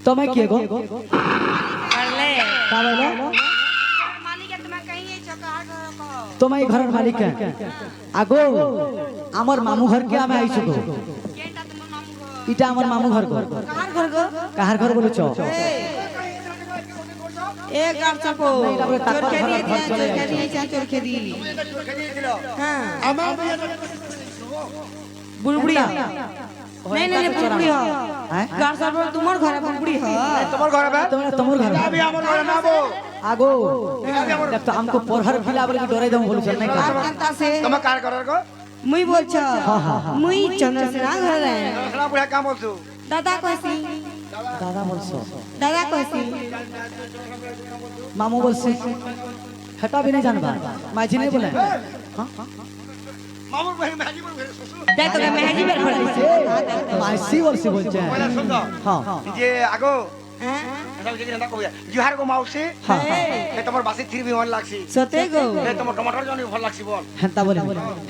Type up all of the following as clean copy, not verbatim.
तुम्हें किए गो करले का बोलो मालिक है तुम्हें कहीं है छका घर को तुम्हें घर मालिक है आगो आमर मामू घर के आमे आइछु गो केटा तुम मामू घर इटा आमर मामू घर गो कहार घर को कहार घर बोलु छ एक गाड़ चको नहीं, बाबू, चोर तापर खेदी घर चले चोर खेदी चोर खेदी हां बुड़बुड़ी नहीं नहीं बुड़बुड़ी हो गाड़ सब तुम्हार घर बुड़बुड़ी हो তোমার ঘরে বে तुम्हार घर আমি আমার ঘরে নাবো आगो जब तो हमको पोरहर खिला बोले कि डरे दम बोलु छ नहीं का कांता से তোমার কার ঘরের গো मुई बोल छ हाँ, हाँ, हाँ। मुई चंद्रसेना घर है খেলা বুড়া কাম বলছো दादा कोसी दादा बोलसो दादा कोसी मामू बोलसे हटा भी नहीं जानबा माजी नहीं बोले हां মামুর ভাই মাঝি বল ঘরে শ্বশুর देखो मैं हेजी बेर पड़ा मासी बोलसे बोलছে পয়লা শুনতো हां যে আগো हां এসব যে না কইয়া জুহার গো মাউসি हां এ তোমার বাসি থির বি মন লাগছি सते गो এ তোমার টমাটোর জনি ভাল লাগছি বল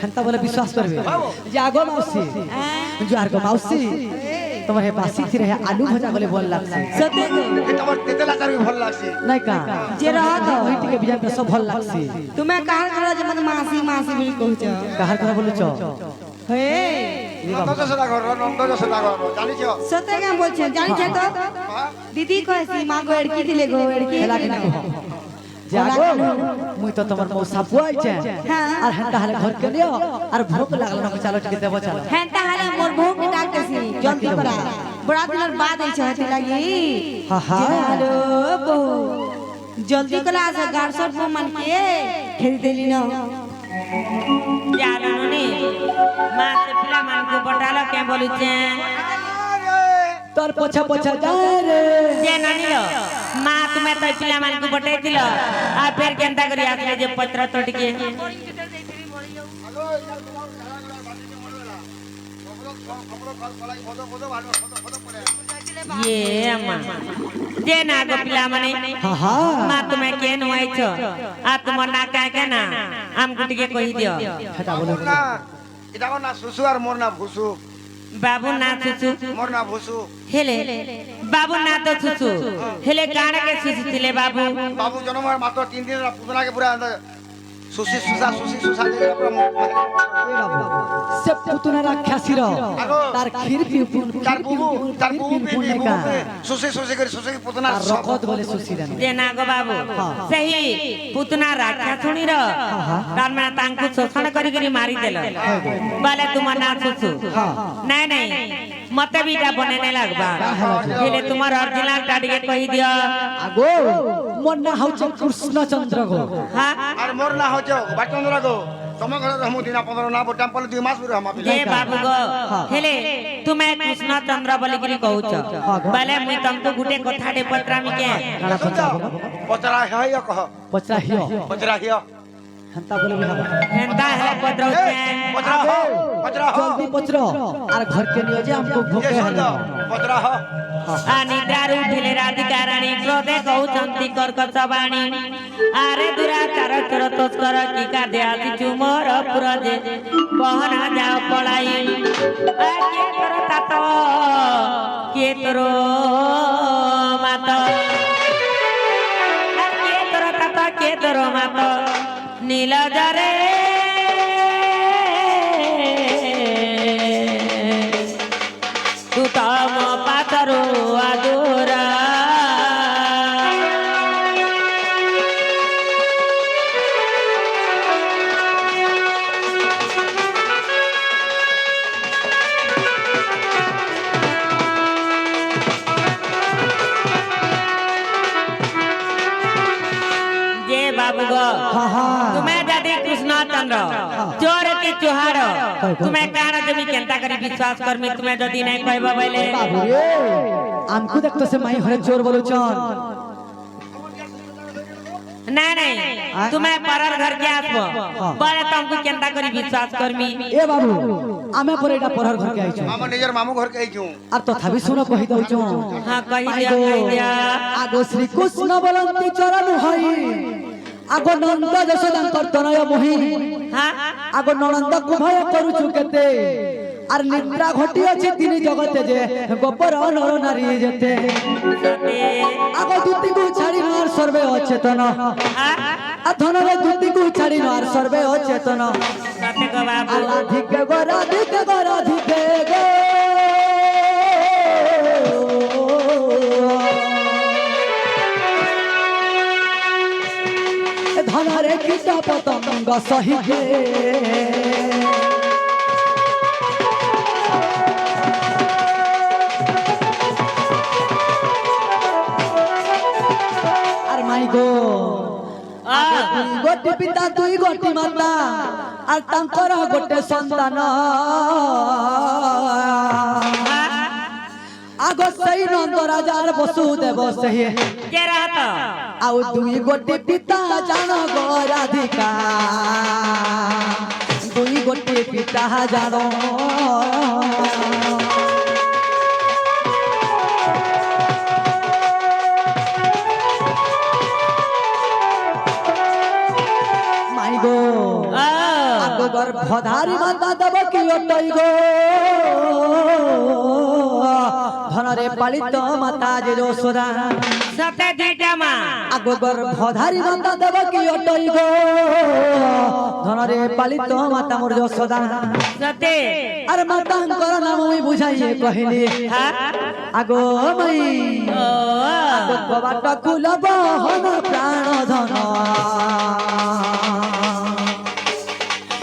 हेंता बोले विश्वास करबे जे आगो मौसी जो आर को मौसी तुम्हारे बासी थी रहे आलू भजा बोले बोल लागसे सते गो এ তোমার তেতেলা চার বি ভাল লাগছি नहीं का जे रहा तो वही टिके बिजा पे सब भल लागसे तुम्हें कहार घर जे मत मासी मासी भी कहछ कहार कर बोलु छ हे নন্দ যশোদা ঘর নন্দ যশোদা ঘর জানিছ सते का बोल छ जानि छ तो दीदी कहसी मां गो एड़की दिले गो एड़की खेला के ना जागो मुई तो तमर मौसा पुआई छे हाँ। और हेंता हाले घर के लियो और भूख लागल ना चलो टिके देबो चलो हेंता हाले मोर भूख की डाकसी जल्दी करा बड़ा दिन बाद आई छती लगी हाँ, हाँ। हेलो बहु जल्दी करा से गारसर को मन के खेल देली न जानो नी मां से पिला मन को बटालो के बोलु छे तोर पछा पछा जा रे जे ननी लो मां तुम्हें तो पिला मन को बटे दिलो आ फिर केंता करी आके जे पत्र तोड़ के ये अम्मा जे ना गो पिला मने हां हां मां तुम्हें के नोई छो आ तुम ना काहे के ना हम गुटी के कहि दियो हटा बोलो না এটা না সুসু আর মোর না ভুসু बाबू ना छुछु মোর না ভুসু हेले बाबू ना तो छुछु हेले काणे के छुछु तिले बाबू বাবু জন্মের মাত্র 3 দিন পুতনাকে পুরা সুসি সুসা দিয়ে পুরা से पुतना राक्षसी रो আগো तार खीर पी তার বুবু সুসি করে সুসি পুতনা तार रखत बोले सुसीरन जे ना गो बाबू सही पुतना राख्या सुनी र तार में तांकु शोषण करी करी मारी देलो बाले तुम ना छुछु नहीं नहीं मते बीटा बनेने लगबा हेले तुम्हार ओरिजिनल डाडी के कहि दियो आगो मन ना हौ कृष्ण चंद्र गो हां আর মোর না হচ্ছে বাচন্দ্র গো তোমার ঘরে রহমু দিনা 15 না বটাম পলে 2 মাস রহমা जे बाबू गो हेले तुम्हें कृष्ण चंद्र बोली करी कहउछ बाले मुई तुमको गुटे कथाटे पत्रामी के काला पचा পচরা হয় কহ पचरा हियो পচরা হিয় हंता बोले बिहावा हेंदा है पत्रौचे পচরা হ পচরা হ जल्दी पचरो और घर के लिए जे हमको যে भूखे শুন है পচরা হ आ निद्रारू उठिले राधिका रानी क्रोधे कहउछंती कर्कश बाणी आरे दुराचार चोर तस्कर की का देआसी चुमर पुरजे बहना जाओ पलाई आ के तोर तात के तोर मात आ के तोर तात के तोर मात नील जरे तू तम पातरो आदोरा जे बाबू गो हां हां तुम्हें दादी कृष्ण चंद्र चोर की चुहार तुम्हें कान जमी केंता करी विश्वास कर मी तुम्हें जदी नहीं कहबो बोले बाबू रे हमको देखतो से माई हरे चोर बोलो चन नहीं नहीं तुम्हें परर घर के आसबो बड़े तुमको केंता करी विश्वास कर मी ए बाबू आमे पर एटा परहर घर के आइछो আমার নিজের মামু ঘর কে আইছু और तो थाबी सुनो कहि दउछो हां कहि दिया आगो श्री कृष्ण बोलंती चरण हई आगो नंद जशोदा तनय मोहि हां आगो ननंद कुभय करूछु केते আর নিদ্রা ঘটি আছে তিনি জগতে যে গোপর নর নারী যেতে আগ দুতিকু ছাড়ি আর সর্বে অচেতন আর ধনরে দুতিকু ছাড়ি আর সর্বে অচেতন রাধিকে গো রাধিকে গো রাধিকে গো ধনরে কীট পতঙ্গ সহিকে আর মাই গো গোটি পিতা দুই গোটি মাতা আর তাঙ্কর গোটে সন্তান আগ সেই নন্দ রাজার বসুদেব সেই আউ দুই গোটি পিতা জান গো রাধিকা দুই গোটি পিতা জান মাই গো আগ গর্ভধারী মাতা দেব কি অটই গো ধনরে পালিত মাতা যে যশোদা সতে দুইটা মা আগ গর্ভধারী মাতা দেব কি অটই গো ধনরে পালিত মাতা মোর যশোদা সতে আর মাতাঙ্কর নাম আমি বুঝাইয়ে কহিলি আগো মাই আগ কবাট খুলব হন প্রাণ ধন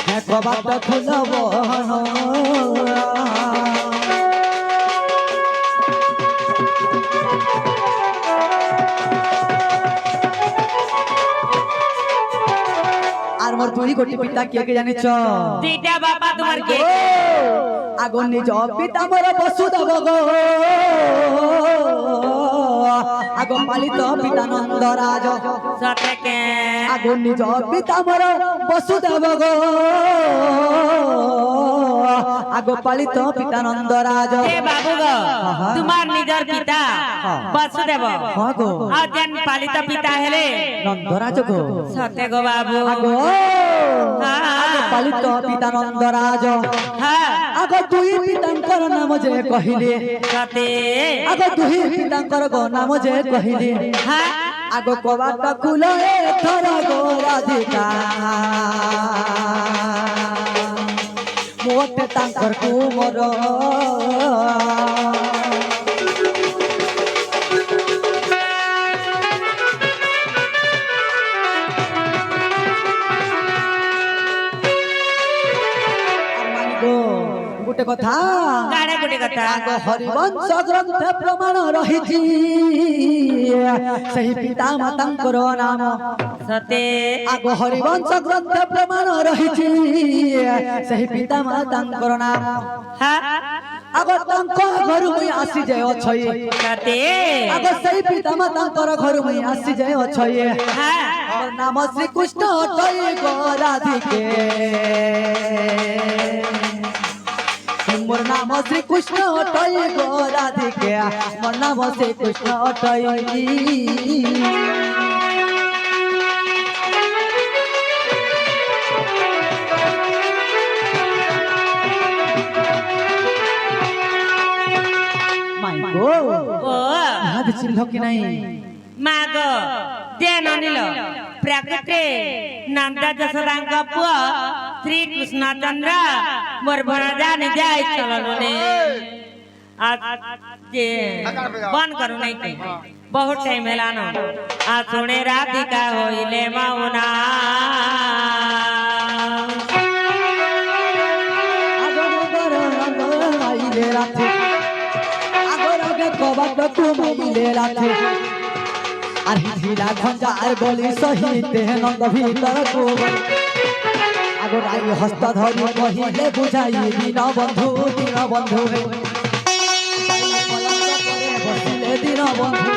হে কবাট খুলব হন আর মোর দুই কোটি পিতা কে কে জানিছ দুইটা বাবা তোমার কে আগো নিজ পিতা মোর বসুদেব গো আগো পালিত পিতা নন্দরাজ সতে কে আগো নিজ পিতা মোর বসুদেব গো আগো পালিত পিতা নন্দরাজ এ বাবু গো তোমার নিজর পিতা বসুদেব হ্যাঁ গো আর যেন পালিত পিতা হেলে নন্দরাজ গো সতে গো বাবু আগো আগো পালিত পিতা নন্দরাজ হ্যাঁ আগো দুই পিতাঙ্কর নাম যে কহিলে সতে আগো দুই পিতাঙ্কর গো নাম যে কহিলে হ্যাঁ আগো কবাট খুলে থর গো রাধিকা মোটে তাঙ্কর কুমর গোটে কথা কাড়ে গুটি কথা আগ হরিবংশ গ্রন্থে প্রমাণ রহিছি সেই পিতা মাতাঙ্কর নাম সতে আগ হরিবংশ গ্রন্থে প্রমাণ রহিছি সেই পিতা মাতাঙ্কর নাম হ্যাঁ আগ তাঙ্ক ঘরু মুই আসি যে অছই সতে আগ সেই পিতা মাতাঙ্কর ঘরু মুই আসি যে অছই হ্যাঁ মোর নাম শ্রীকৃষ্ণ অটই গো রাধিকে মোর নাম শ্রীকৃষ্ণ অটই গো রাধিকে মোর নাম শ্রীকৃষ্ণ অটই মাই গো ও হাত চিহ্ন কি নাই মা গো দেন অনিল প্রাকৃতে নন্দ যশোদাঙ্ক পুଅ শ্রীকৃষ্ণ চন্দ্র মোর ভଣଜା ନିଜେ চলনে যে বন করু নাই কে বহুত টাইম হেলান আ শুনে রাধিকা হইলে মাউনা আগর মাইলে রাখে আগর আগে কবাট মাইলে রাখে আর হিলা খঞ্জার বলি সহিতে নন্দ ভিতর কোবল আগর আই হস্ত ধরি কহিলে বুঝাই দিন বন্ধু বসিলে দিন বন্ধু